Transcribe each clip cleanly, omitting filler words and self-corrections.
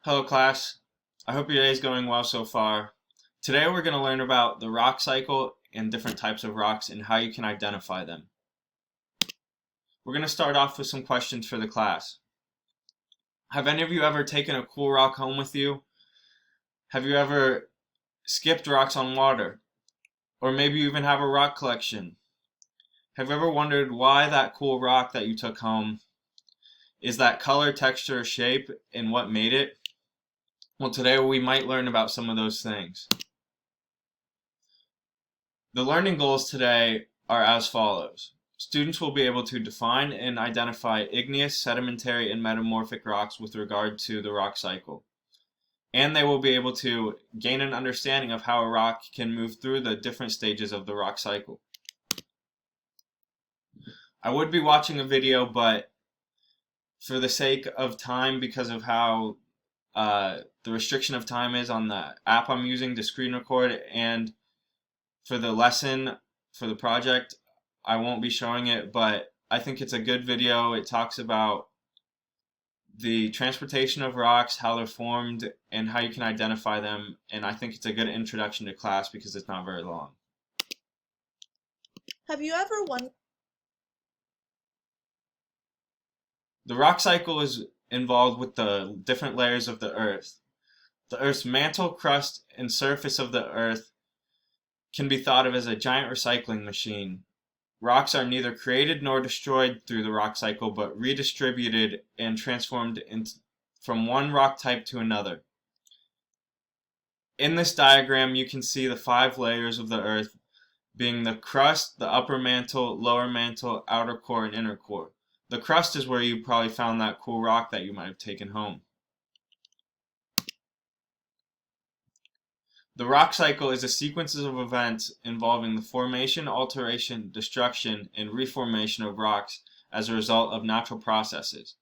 Hello class, I hope your day is going well so far. Today we're going to learn about the rock cycle and different types of rocks and how you can identify them. We're going to start off with some questions for the class. Have any of you ever taken a cool rock home with you? Have you ever skipped rocks on water? Or maybe you even have a rock collection. Have you ever wondered why that cool rock that you took home is that color, texture, or shape, and what made it? Well, today we might learn about some of those things. The learning goals today are as follows. Students will be able to define and identify igneous, sedimentary, and metamorphic rocks with regard to the rock cycle. And they will be able to gain an understanding of how a rock can move through the different stages of the rock cycle. I would be watching a video, but for the sake of time, because of how the restriction of time is on the app I'm using to screen record, and for the lesson, for the project, I won't be showing it, but I think it's a good video. It talks about the transportation of rocks, how they're formed, and how you can identify them, and I think it's a good introduction to class because it's not very long. Have you ever wondered? The rock cycle is involved with the different layers of the earth. The earth's mantle, crust, and surface of the earth can be thought of as a giant recycling machine. Rocks are neither created nor destroyed through the rock cycle, but redistributed and transformed from one rock type to another. In this diagram, you can see the 5 layers of the earth being the crust, the upper mantle, lower mantle, outer core, and inner core. The crust is where you probably found that cool rock that you might have taken home. The rock cycle is a sequence of events involving the formation, alteration, destruction, and reformation of rocks as a result of natural processes.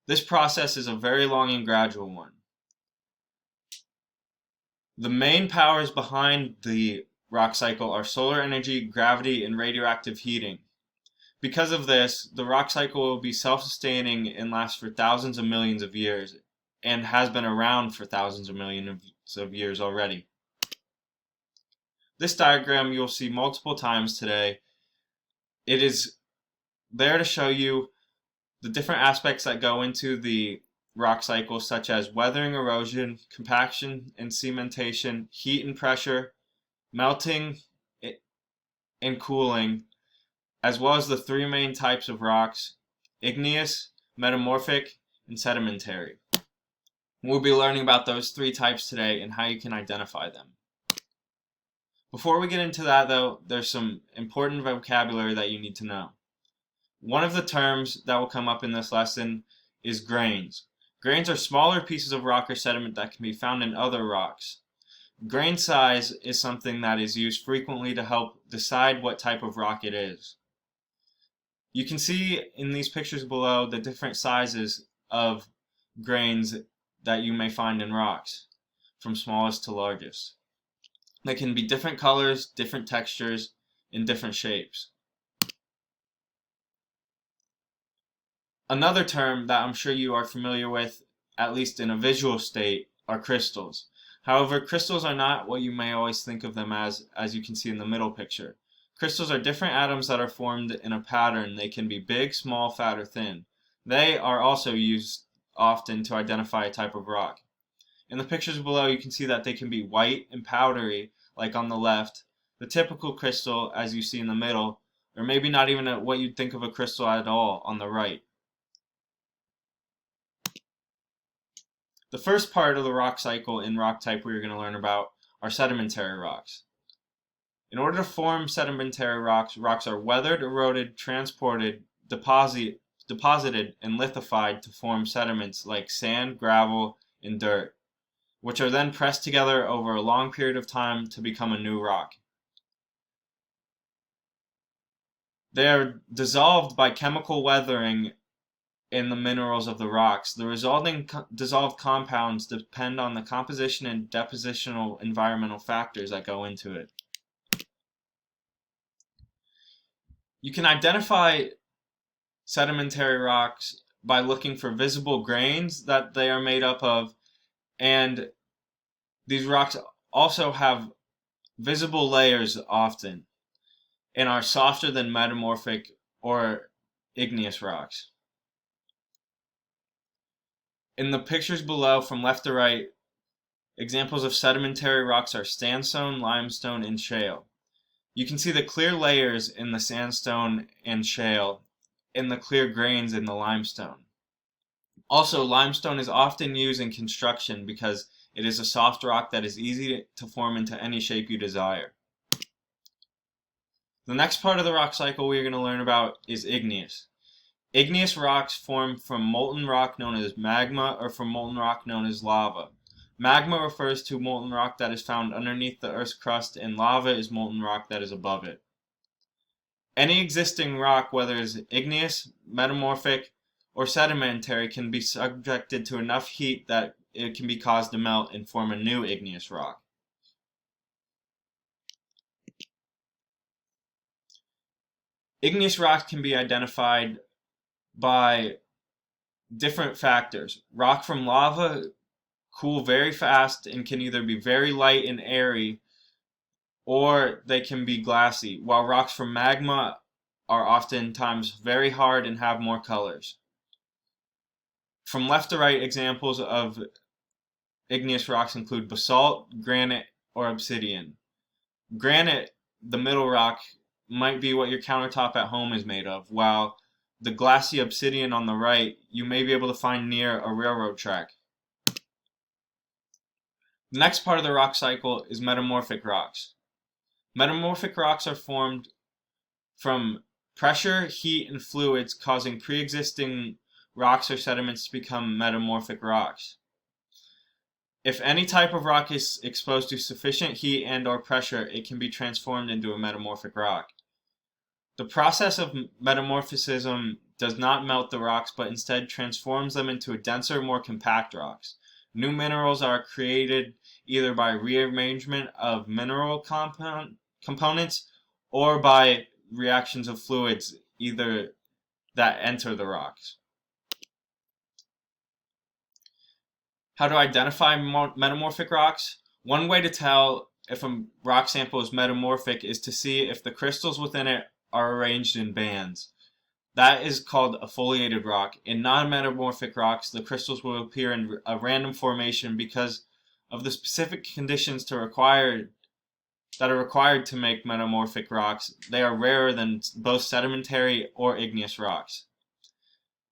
This process is a very long and gradual one. The main powers behind the rock cycle are solar energy, gravity, and radioactive heating. Because of this, the rock cycle will be self-sustaining and last for thousands of millions of years, and has been around for thousands of millions of years already. This diagram you'll see multiple times today. It is there to show you the different aspects that go into the rock cycle, such as weathering, erosion, compaction and cementation, heat and pressure, melting and cooling, as well as the 3 main types of rocks: igneous, metamorphic, and sedimentary. We'll be learning about those 3 types today and how you can identify them. Before we get into that though, there's some important vocabulary that you need to know. One of the terms that will come up in this lesson is grains. Grains are smaller pieces of rock or sediment that can be found in other rocks. Grain size is something that is used frequently to help decide what type of rock it is. You can see in these pictures below the different sizes of grains that you may find in rocks, from smallest to largest. They can be different colors, different textures, and different shapes. Another term that I'm sure you are familiar with, at least in a visual state, are crystals. However, crystals are not what you may always think of them as you can see in the middle picture. Crystals are different atoms that are formed in a pattern. They can be big, small, fat, or thin. They are also used often to identify a type of rock. In the pictures below, you can see that they can be white and powdery, like on the left, the typical crystal, as you see in the middle, or maybe not even what you'd think of a crystal at all on the right. The first part of the rock cycle in rock type we're going to learn about are sedimentary rocks. In order to form sedimentary rocks, rocks are weathered, eroded, transported, deposited, and lithified to form sediments like sand, gravel, and dirt, which are then pressed together over a long period of time to become a new rock. They are dissolved by chemical weathering in the minerals of the rocks. The resulting dissolved compounds depend on the composition and depositional environmental factors that go into it. You can identify sedimentary rocks by looking for visible grains that they are made up of, And these rocks also have visible layers often and are softer than metamorphic or igneous rocks. In the pictures below, from left to right, examples of sedimentary rocks are sandstone, limestone, and shale. You can see the clear layers in the sandstone and shale and the clear grains in the limestone. Also, limestone is often used in construction because it is a soft rock that is easy to form into any shape you desire. The next part of the rock cycle we are going to learn about is igneous. Igneous rocks form from molten rock known as magma or from molten rock known as lava. Magma refers to molten rock that is found underneath the Earth's crust, and lava is molten rock that is above it. Any existing rock, whether it is igneous, metamorphic, or sedimentary, can be subjected to enough heat that it can be caused to melt and form a new igneous rock. Igneous rocks can be identified by different factors. Rock from lava cool very fast and can either be very light and airy, or they can be glassy, while rocks from magma are oftentimes very hard and have more colors. From left to right, examples of igneous rocks include basalt, granite, or obsidian. Granite, the middle rock, might be what your countertop at home is made of, while the glassy obsidian on the right you may be able to find near a railroad track. The next part of the rock cycle is metamorphic rocks. Metamorphic rocks are formed from pressure, heat, and fluids causing pre-existing rocks or sediments to become metamorphic rocks. If any type of rock is exposed to sufficient heat and or pressure, it can be transformed into a metamorphic rock. The process of metamorphism does not melt the rocks, but instead transforms them into denser, more compact rocks. New minerals are created either by rearrangement of mineral components or by reactions of fluids either that enter the rocks. How to identify metamorphic rocks? One way to tell if a rock sample is metamorphic is to see if the crystals within it are arranged in bands. That is called a foliated rock. In non-metamorphic rocks, the crystals will appear in a random formation because of the specific conditions that are required to make metamorphic rocks. They are rarer than both sedimentary or igneous rocks.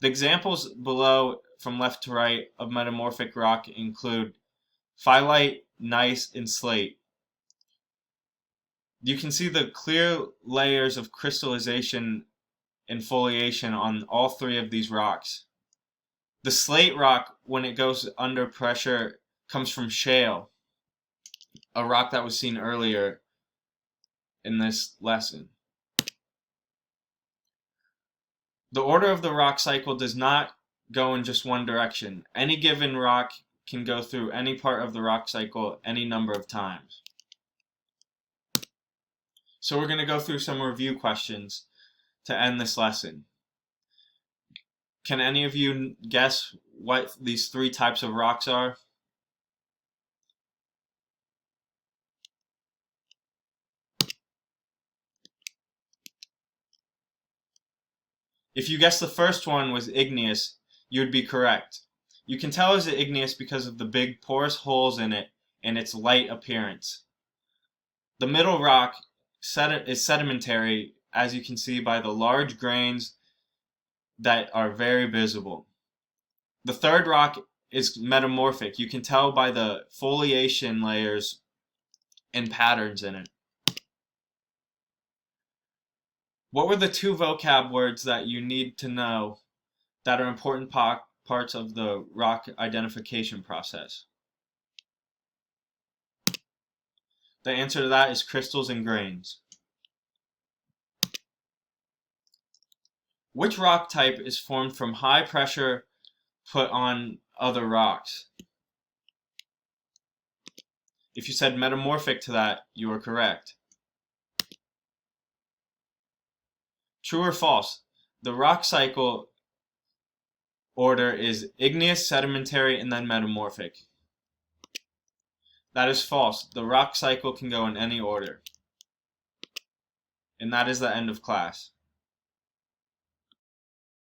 The examples below from left to right of metamorphic rock include phyllite, gneiss, and slate. You can see the clear layers of crystallization and foliation on all three of these rocks. The slate rock, when it goes under pressure, comes from shale, a rock that was seen earlier in this lesson. The order of the rock cycle does not go in just one direction. Any given rock can go through any part of the rock cycle any number of times. So we're going to go through some review questions to end this lesson. Can any of you guess what these three types of rocks are? If you guessed the first one was igneous, you would be correct. You can tell it's igneous because of the big porous holes in it and its light appearance. The middle rock is sedimentary, as you can see by the large grains that are very visible. The third rock is metamorphic. You can tell by the foliation layers and patterns in it. What were the two vocab words that you need to know that are important parts of the rock identification process? The answer to that is crystals and grains. Which rock type is formed from high pressure put on other rocks? If you said metamorphic to that, you are correct. True or false? The rock cycle order is igneous, sedimentary, and then metamorphic. That is false. The rock cycle can go in any order. And that is the end of class.